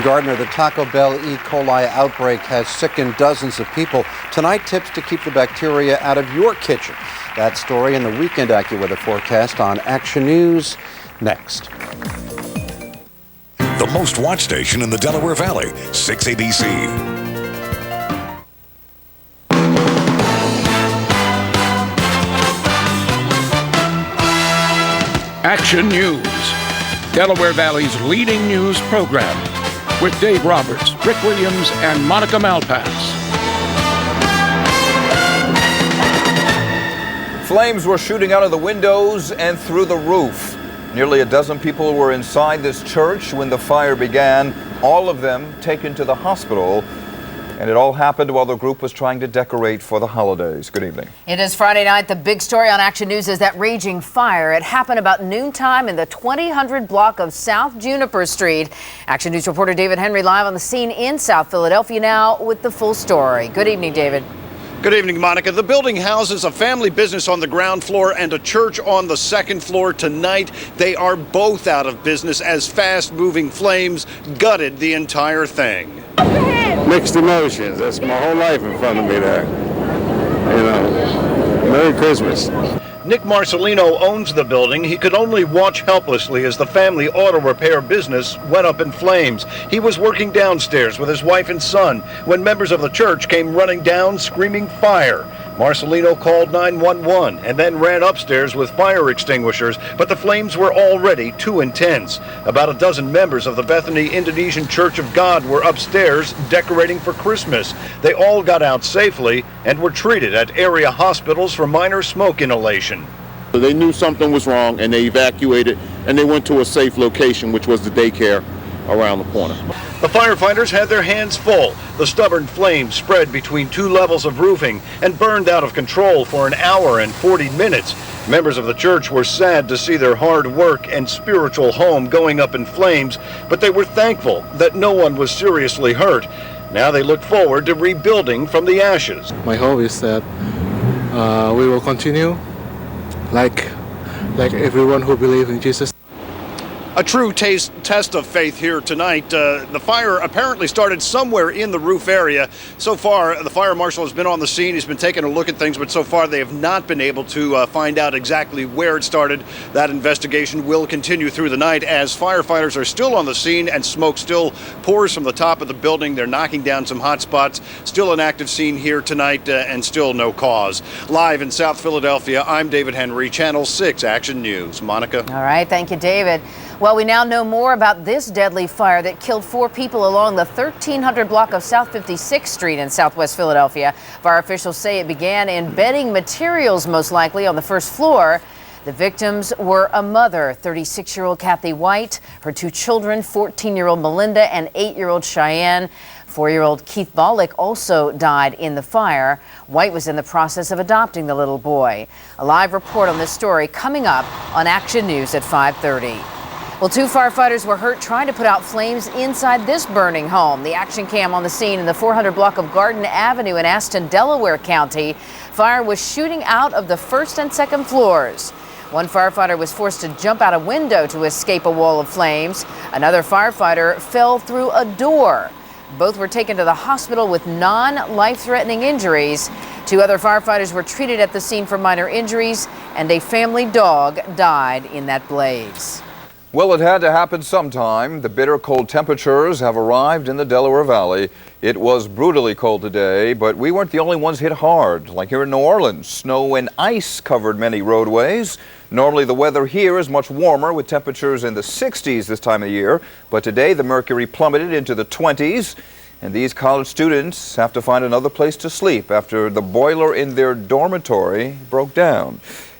Gardner, the Taco Bell E. coli outbreak has sickened dozens of people. Tonight, tips to keep the bacteria out of your kitchen. That story in the weekend AccuWeather forecast on Action News next. The most watched station in the Delaware Valley, 6ABC. Action News, Delaware Valley's leading news program, with Dave Roberts, Rick Williams, and Monica Malpass. Flames were shooting out of the windows and through the roof. Nearly a dozen people were inside this church when the fire began, all of them taken to the hospital. And it all happened while the group was trying to decorate for the holidays. Good evening. It is Friday night. The big story on Action News is that raging fire. It happened about noontime in the 2000 block of South Juniper Street. Action News reporter David Henry live on the scene in South Philadelphia now with the full story. Good evening, David. Good evening, Monica. The building houses a family business on the ground floor and a church on the second floor. Tonight, they are both out of business as fast-moving flames gutted the entire thing. Mixed emotions. That's my whole life in front of me there. You know, Merry Christmas. Nick Marcelino owns the building. He could only watch helplessly as the family auto repair business went up in flames. He was working downstairs with his wife and son when members of the church came running down screaming fire. Marcelino called 911 and then ran upstairs with fire extinguishers, but the flames were already too intense. About a dozen members of the Bethany Indonesian Church of God were upstairs decorating for Christmas. They all got out safely and were treated at area hospitals for minor smoke inhalation. They knew something was wrong and they evacuated and they went to a safe location, which was the daycare around the corner. The firefighters had their hands full. The stubborn flames spread between two levels of roofing and burned out of control for an hour and 40 minutes. Members of the church were sad to see their hard work and spiritual home going up in flames, but they were thankful that no one was seriously hurt. Now they look forward to rebuilding from the ashes. My hope is that we will continue like everyone who believes in Jesus. A true test of faith here tonight. The fire apparently started somewhere in the roof area. So far, the fire marshal has been on the scene. He's been taking a look at things, but so far they have not been able to find out exactly where it started. That investigation will continue through the night as firefighters are still on the scene and smoke still pours from the top of the building. They're knocking down some hot spots. Still an active scene here tonight and still no cause. Live in South Philadelphia, I'm David Henry, Channel 6 Action News. Monica. All right. Thank you, David. Well, we now know more about this deadly fire that killed 4 people along the 1300 block of South 56th Street in Southwest Philadelphia. Fire officials say it began in bedding materials, most likely on the first floor. The victims were a mother, 36-year-old Kathy White, her 2 children, 14-year-old Melinda and 8-year-old Cheyenne. 4-year-old Keith Bollick also died in the fire. White was in the process of adopting the little boy. A live report on this story coming up on Action News at 5:30. Well, 2 firefighters were hurt trying to put out flames inside this burning home. The action cam on the scene in the 400 block of Garden Avenue in Aston, Delaware County. Fire was shooting out of the first and second floors. One firefighter was forced to jump out a window to escape a wall of flames. Another firefighter fell through a door. Both were taken to the hospital with non-life-threatening injuries. 2 other firefighters were treated at the scene for minor injuries, and a family dog died in that blaze. Well, it had to happen sometime. The bitter cold temperatures have arrived in the Delaware Valley. It was brutally cold today, but we weren't the only ones hit hard. Like here in New Orleans, snow and ice covered many roadways. Normally the weather here is much warmer with temperatures in the 60s this time of year, but today the mercury plummeted into the 20s. And these college students have to find another place to sleep after the boiler in their dormitory broke down.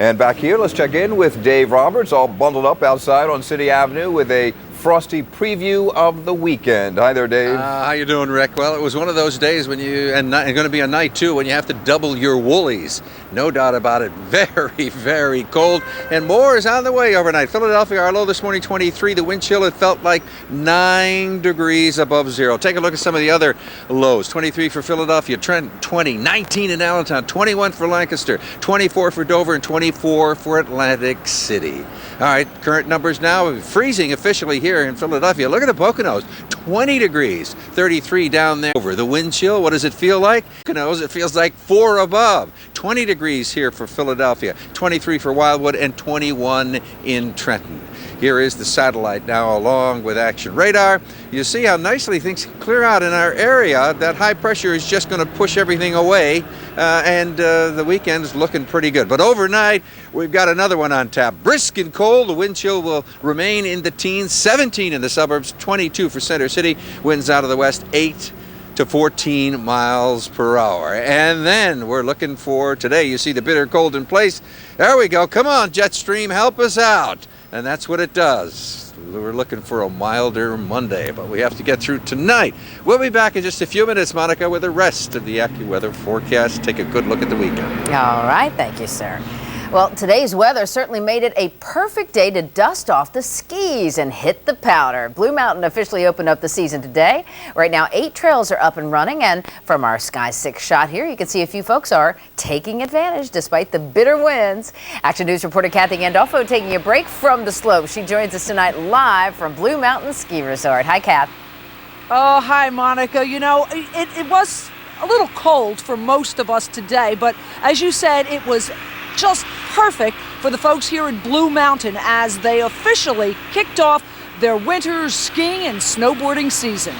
And back here, let's check in with Dave Roberts, all bundled up outside on City Avenue with a frosty preview of the weekend. Hi there, Dave. How you doing, Rick? Well, it was one of those days when and going to be a night, too, when you have to double your woolies. No doubt about it. Very, very cold. And more is on the way overnight. Philadelphia, our low this morning, 23. The wind chill, it felt like 9 degrees above zero. Take a look at some of the other lows. 23 for Philadelphia, Trenton, 20. 19 in Allentown, 21 for Lancaster, 24 for Dover, and 24 for Atlantic City. All right, current numbers now, freezing officially here in Philadelphia. Look at the Poconos, 20 degrees, 33 down there. Over the wind chill, what does it feel like? Poconos, it feels like 4 above. 20 degrees here for Philadelphia, 23 for Wildwood, and 21 in Trenton. Here is the satellite now along with Action Radar. You see how nicely things clear out in our area. That high pressure is just going to push everything away, and the weekend's looking pretty good. But overnight, we've got another one on tap. Brisk and cold. The wind chill will remain in the teens. 17 in the suburbs, 22 for Center City. Winds out of the west, 8 to 14 miles per hour. And then we're looking for today. You see the bitter cold in place. There we go. Come on, Jetstream, help us out. And that's what it does. We're looking for a milder Monday, but we have to get through tonight. We'll be back in just a few minutes, Monica, with the rest of the AccuWeather forecast. Take a good look at the weekend. All right. Thank you, sir. Well, today's weather certainly made it a perfect day to dust off the skis and hit the powder. Blue Mountain officially opened up the season today. Right now, 8 trails are up and running, and from our Sky 6 shot here, you can see a few folks are taking advantage despite the bitter winds. Action News reporter Kathy Gandolfo taking a break from the slope. She joins us tonight live from Blue Mountain Ski Resort. Hi, Kath. Oh, hi, Monica. You know, it was a little cold for most of us today, but as you said, it was just perfect for the folks here in Blue Mountain as they officially kicked off their winter skiing and snowboarding season.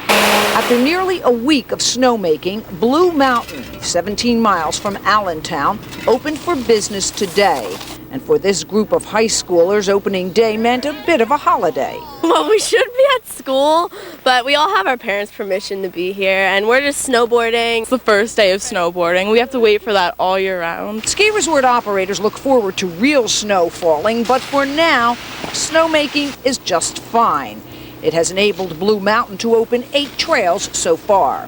After nearly a week of snowmaking, Blue Mountain, 17 miles from Allentown, opened for business today. And for this group of high schoolers, opening day meant a bit of a holiday. Well, we should be at school, but we all have our parents' permission to be here, and we're just snowboarding. It's the first day of snowboarding. We have to wait for that all year round. Ski resort operators look forward to real snow falling, but for now, snowmaking is just fine. It has enabled Blue Mountain to open 8 trails so far.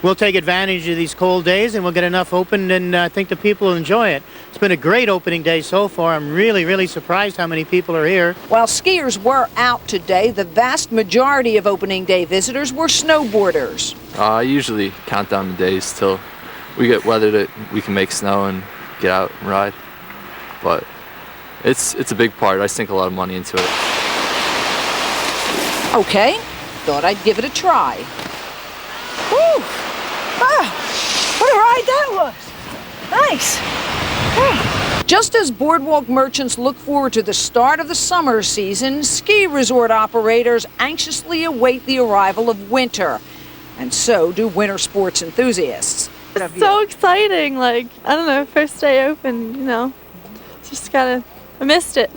We'll take advantage of these cold days and we'll get enough open, and I think the people will enjoy it. It's been a great opening day so far. I'm really surprised how many people are here. While skiers were out today, the vast majority of opening day visitors were snowboarders. I usually count down the days till we get weather that we can make snow and get out and ride. But it's a big part. I sink a lot of money into it. Okay, thought I'd give it a try. Woo! Ah, what a ride that was! Nice! Ah. Just as boardwalk merchants look forward to the start of the summer season, ski resort operators anxiously await the arrival of winter. And so do winter sports enthusiasts. It's so exciting, like, I don't know, first day open, you know, just I missed it.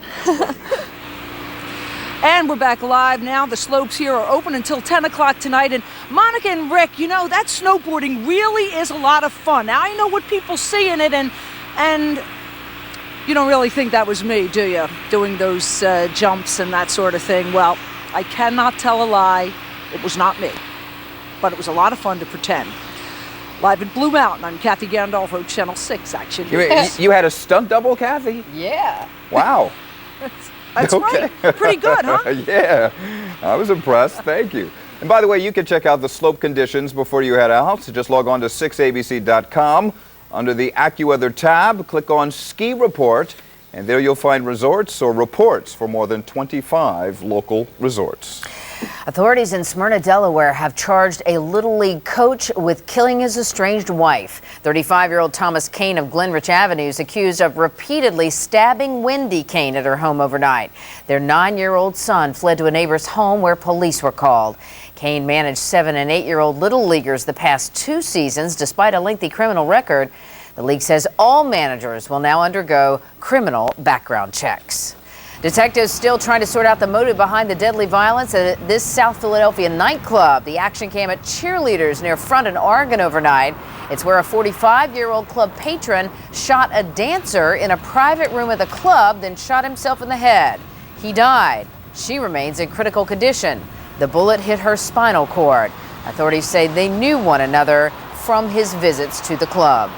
And we're back live now. The slopes here are open until 10 o'clock tonight. And Monica and Rick, you know, that snowboarding really is a lot of fun. Now, I know what people see in it, and you don't really think that was me, do you? Doing those jumps and that sort of thing. Well, I cannot tell a lie. It was not me. But it was a lot of fun to pretend. Live in Blue Mountain, I'm Kathy Gandolfo, Channel 6 Action News. You had a stunt double, Kathy? Yeah. Wow. That's okay. Right. Pretty good, huh? Yeah, I was impressed. Thank you. And by the way, you can check out the slope conditions before you head out. So just log on to 6abc.com. Under the AccuWeather tab, click on Ski Report, and there you'll find resorts or reports for more than 25 local resorts. Authorities in Smyrna, Delaware have charged a Little League coach with killing his estranged wife. 35-year-old Thomas Kane of Glenrich Avenue is accused of repeatedly stabbing Wendy Kane at her home overnight. Their 9-year-old son fled to a neighbor's home where police were called. Kane managed 7- and 8-year-old Little Leaguers the past 2 seasons despite a lengthy criminal record. The league says all managers will now undergo criminal background checks. Detectives still trying to sort out the motive behind the deadly violence at this South Philadelphia nightclub. The action came at Cheerleaders near Front and Oregon overnight. It's where a 45-year-old club patron shot a dancer in a private room at the club, then shot himself in the head. He died. She remains in critical condition. The bullet hit her spinal cord. Authorities say they knew one another from his visits to the club.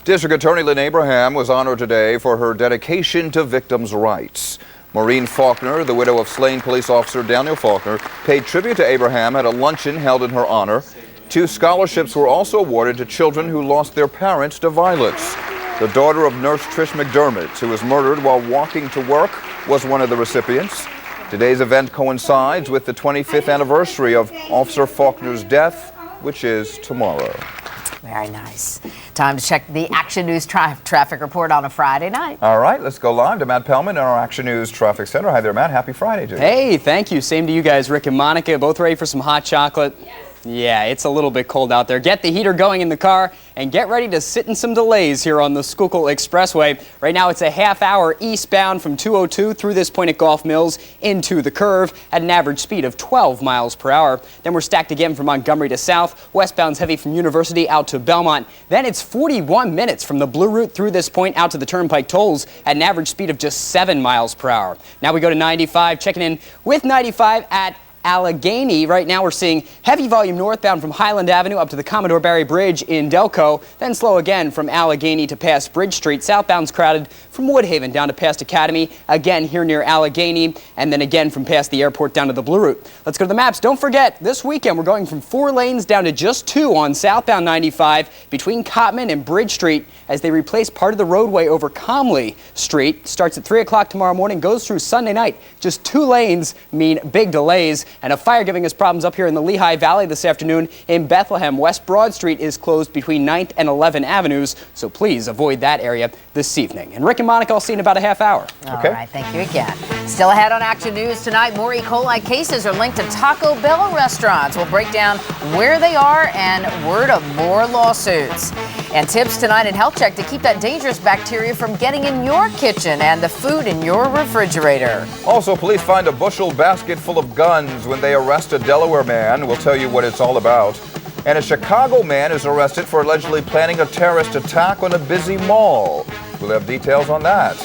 District Attorney Lynn Abraham was honored today for her dedication to victims' rights. Maureen Faulkner, the widow of slain police officer Daniel Faulkner, paid tribute to Abraham at a luncheon held in her honor. 2 scholarships were also awarded to children who lost their parents to violence. The daughter of nurse Trish McDermott, who was murdered while walking to work, was one of the recipients. Today's event coincides with the 25th anniversary of Officer Faulkner's death, which is tomorrow. Very nice. Time to check the Action News traffic report on a Friday night. All right, let's go live to Matt Pellman in our Action News Traffic Center. Hi there, Matt. Happy Friday to you. Hey, thank you. Same to you guys. Rick and Monica, both ready for some hot chocolate? Yes. Yeah, it's a little bit cold out there. Get the heater going in the car and get ready to sit in some delays here on the Schuylkill Expressway. Right now it's a half hour eastbound from 202 through this point at Golf Mills into the curve at an average speed of 12 miles per hour. Then we're stacked again from Montgomery to south. Westbound's heavy from University out to Belmont. Then it's 41 minutes from the Blue Route through this point out to the Turnpike tolls at an average speed of just 7 miles per hour. Now we go to 95, checking in with 95 at Allegheny. Right now we're seeing heavy volume northbound from Highland Avenue up to the Commodore Barry Bridge in Delco, then slow again from Allegheny to past Bridge Street. Southbound's crowded from Woodhaven down to past Academy, again here near Allegheny, and then again from past the airport down to the Blue Route. Let's go to the maps. Don't forget, this weekend we're going from 4 lanes down to just 2 on southbound 95 between Cotman and Bridge Street as they replace part of the roadway over Comley Street. Starts at 3 o'clock tomorrow morning, goes through Sunday night. Just 2 lanes mean big delays. And a fire giving us problems up here in the Lehigh Valley this afternoon in Bethlehem. West Broad Street is closed between 9th and 11th Avenues, so please avoid that area this evening. And Rick and Monica, I'll see you in about a half hour. All right, thank you again. Still ahead on Action News tonight, more E. coli cases are linked to Taco Bell restaurants. We'll break down where they are and word of more lawsuits. And tips tonight in Health Check to keep that dangerous bacteria from getting in your kitchen and the food in your refrigerator. Also, police find a bushel basket full of guns when they arrest a Delaware man. We'll tell you what it's all about. And a Chicago man is arrested for allegedly planning a terrorist attack on a busy mall. We'll have details on that.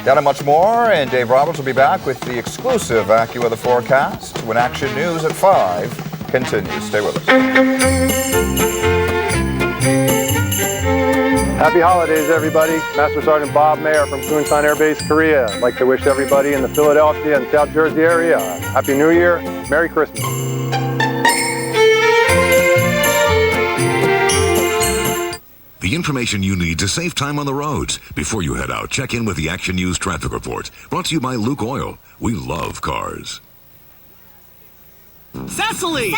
That and much more, and Dave Roberts will be back with the exclusive AccuWeather forecast when Action News at 5 continues. Stay with us. Happy holidays, everybody. Master Sergeant Bob Mayer from Kunsan Air Base, Korea. I'd like to wish everybody in the Philadelphia and South Jersey area a Happy New Year, Merry Christmas. The information you need to save time on the roads. Before you head out, check in with the Action News Traffic Report. Brought to you by Luke Oil. We love cars. Cecily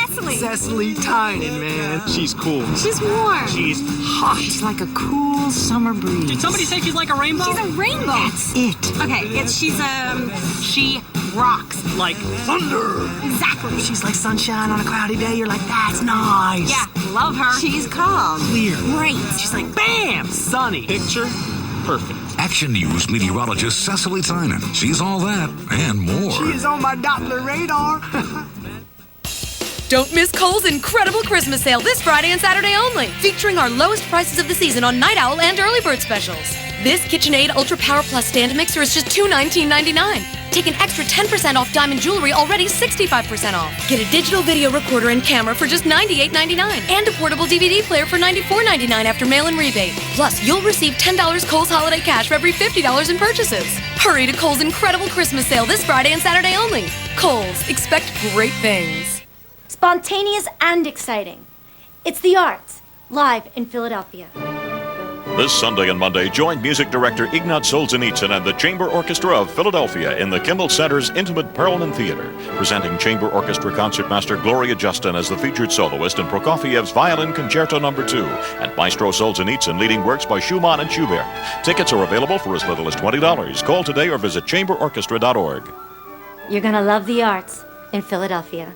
Tynan, man. She's cool. She's warm. She's hot. She's like a cool summer breeze. Did somebody say she's like a rainbow? She's a rainbow. That's it. Okay, she rocks. Like thunder. Exactly. She's like sunshine on a cloudy day. You're like, that's nice. Yeah, love her. She's calm. Clear. Great. She's like, bam, sunny. Picture perfect. Action News meteorologist Cecily Tynan. She's all that and more. She's on my Doppler radar. Don't miss Kohl's incredible Christmas sale this Friday and Saturday only, featuring our lowest prices of the season on Night Owl and Early Bird specials. This KitchenAid Ultra Power Plus stand mixer is just $219.99. Take an extra 10% off diamond jewelry, already 65% off. Get a digital video recorder and camera for just $98.99 and a portable DVD player for $94.99 after mail-in rebate. Plus, you'll receive $10 Kohl's Holiday Cash for every $50 in purchases. Hurry to Kohl's incredible Christmas sale this Friday and Saturday only. Kohl's, expect great things. Spontaneous and exciting. It's the arts, live in Philadelphia. This Sunday and Monday, join music director Ignat Solzhenitsyn and the Chamber Orchestra of Philadelphia in the Kimmel Center's Intimate Perelman Theater, presenting Chamber Orchestra Concertmaster Gloria Justin as the featured soloist in Prokofiev's Violin Concerto No. 2, and Maestro Solzhenitsyn leading works by Schumann and Schubert. Tickets are available for as little as $20. Call today or visit chamberorchestra.org. You're gonna love the arts in Philadelphia.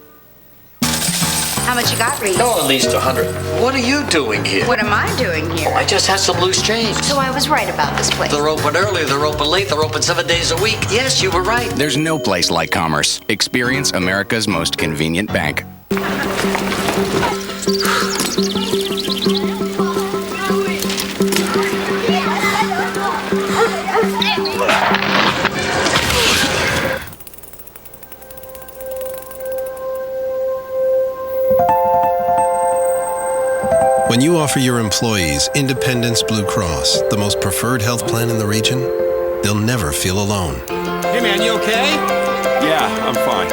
How much you got, Reed? Oh, at least 100. What are you doing here? What am I doing here? Oh, I just had some loose change. So I was right about this place. They're open early, they're open late, they're open 7 days a week. Yes, you were right. There's no place like Commerce. Experience America's most convenient bank. When you offer your employees Independence Blue Cross, the most preferred health plan in the region, they'll never feel alone. Hey man, you okay? Yeah, I'm fine.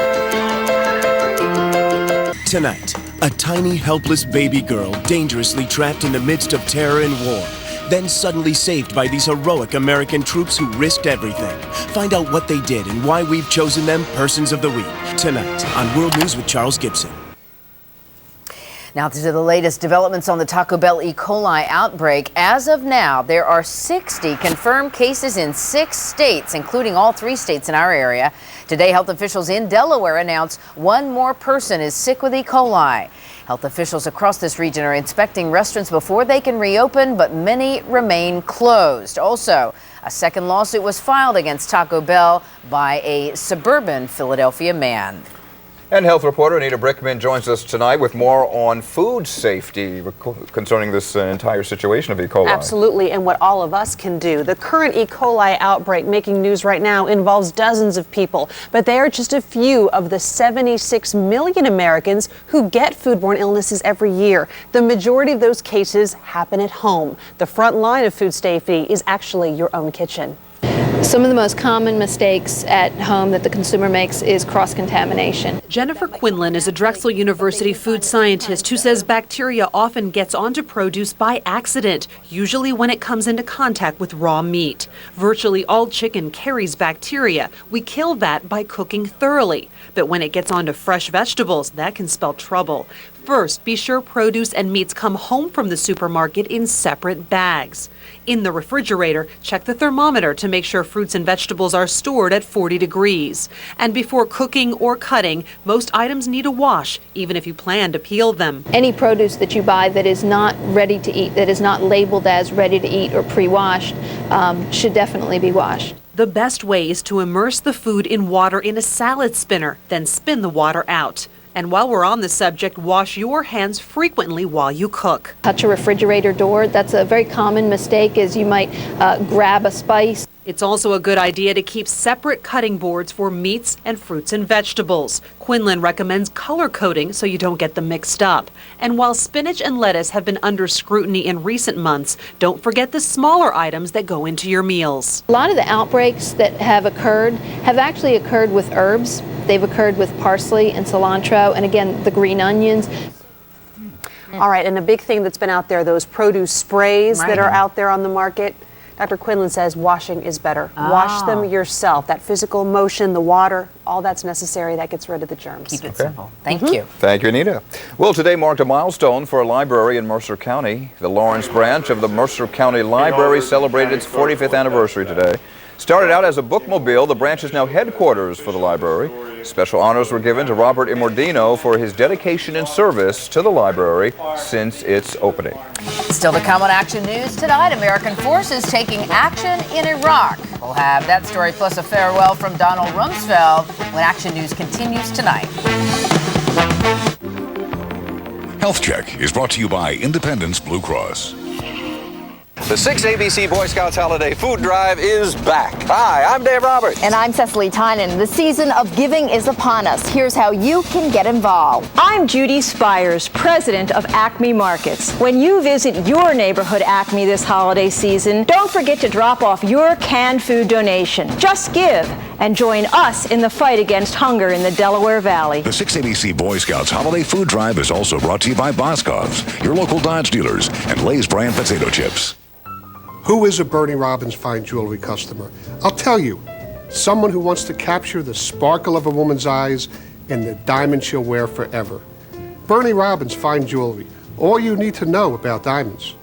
Tonight, a tiny, helpless baby girl dangerously trapped in the midst of terror and war, then suddenly saved by these heroic American troops who risked everything. Find out what they did and why we've chosen them Persons of the Week. Tonight on World News with Charles Gibson. Now to the latest developments on the Taco Bell E. coli outbreak. As of now, there are 60 confirmed cases in 6 states, including all 3 states in our area. Today, health officials in Delaware announced 1 more person is sick with E. coli. Health officials across this region are inspecting restaurants before they can reopen, but many remain closed. Also, a second lawsuit was filed against Taco Bell by a suburban Philadelphia man. And health reporter Anita Brickman joins us tonight with more on food safety concerning this entire situation of E. coli. Absolutely, and what all of us can do. The current E. coli outbreak making news right now involves dozens of people, but they are just a few of the 76 million Americans who get foodborne illnesses every year. The majority of those cases happen at home. The front line of food safety is actually your own kitchen. Some of the most common mistakes at home that the consumer makes is cross-contamination. Jennifer Quinlan is a Drexel University food scientist who says bacteria often gets onto produce by accident, usually when it comes into contact with raw meat. Virtually all chicken carries bacteria. We kill that by cooking thoroughly. But when it gets onto fresh vegetables, that can spell trouble. First, be sure produce and meats come home from the supermarket in separate bags. In the refrigerator, check the thermometer to make sure fruits and vegetables are stored at 40 degrees. And before cooking or cutting, most items need a wash, even if you plan to peel them. Any produce that you buy that is not ready to eat, that is not labeled as ready to eat or pre-washed, should definitely be washed. The best way is to immerse the food in water in a salad spinner, then spin the water out. And while we're on the subject, wash your hands frequently while you cook. Touch a refrigerator door. That's a very common mistake, is you might grab a spice. It's also a good idea to keep separate cutting boards for meats and fruits and vegetables. Quinlan recommends color coding so you don't get them mixed up. And while spinach and lettuce have been under scrutiny in recent months, don't forget the smaller items that go into your meals. A lot of the outbreaks that have occurred have actually occurred with herbs. They've occurred with parsley and cilantro, and again, the green onions. All right, and a big thing that's been out there, those produce sprays that are out there on the market. Dr. Quinlan says washing is better. Wash them yourself. That physical motion, the water, all that's necessary, that gets rid of the germs. Keep it simple. Thank you. Thank you, Anita. Well, today marked a milestone for a library in Mercer County. The Lawrence branch of the Mercer County Library celebrated its 45th anniversary today. Started out as a bookmobile, the branch is now headquarters for the library. Special honors were given to Robert Imordino for his dedication and service to the library since its opening. Still to come on Action News tonight, American forces taking action in Iraq. We'll have that story plus a farewell from Donald Rumsfeld when Action News continues tonight. Health Check is brought to you by Independence Blue Cross. The 6 ABC Boy Scouts Holiday Food Drive is back. Hi, I'm Dave Roberts. And I'm Cecily Tynan. The season of giving is upon us. Here's how you can get involved. I'm Judy Spires, president of Acme Markets. When you visit your neighborhood Acme this holiday season, don't forget to drop off your canned food donation. Just give and join us in the fight against hunger in the Delaware Valley. The 6 ABC Boy Scouts Holiday Food Drive is also brought to you by Boscov's, your local Dodge dealers, and Lay's brand potato chips. Who is a Bernie Robbins fine jewelry customer? I'll tell you, someone who wants to capture the sparkle of a woman's eyes and the diamond she'll wear forever. Bernie Robbins fine jewelry, all you need to know about diamonds.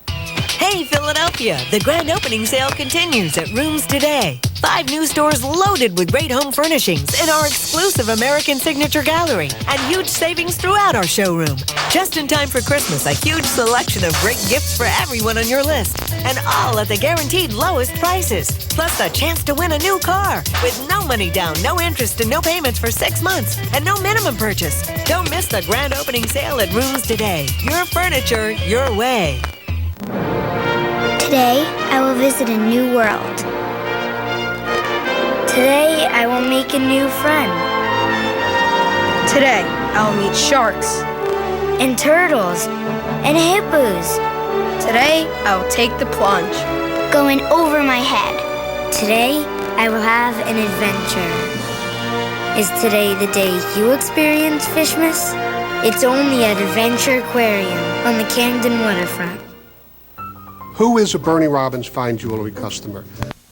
Hey Philadelphia, the grand opening sale continues at Rooms Today. 5 new stores loaded with great home furnishings in our exclusive American Signature Gallery and huge savings throughout our showroom. Just in time for Christmas, a huge selection of great gifts for everyone on your list and all at the guaranteed lowest prices. Plus a chance to win a new car with no money down, no interest and no payments for 6 months and no minimum purchase. Don't miss the grand opening sale at Rooms Today. Your furniture, your way. Today, I will visit a new world. Today, I will make a new friend. Today, I will meet sharks. and turtles and hippos. Today, I'll take the plunge. Going over my head. Today, I will have an adventure. Is today the day you experience Fishmas? It's only at Adventure Aquarium on the Camden waterfront. Who is a Bernie Robbins fine jewelry customer?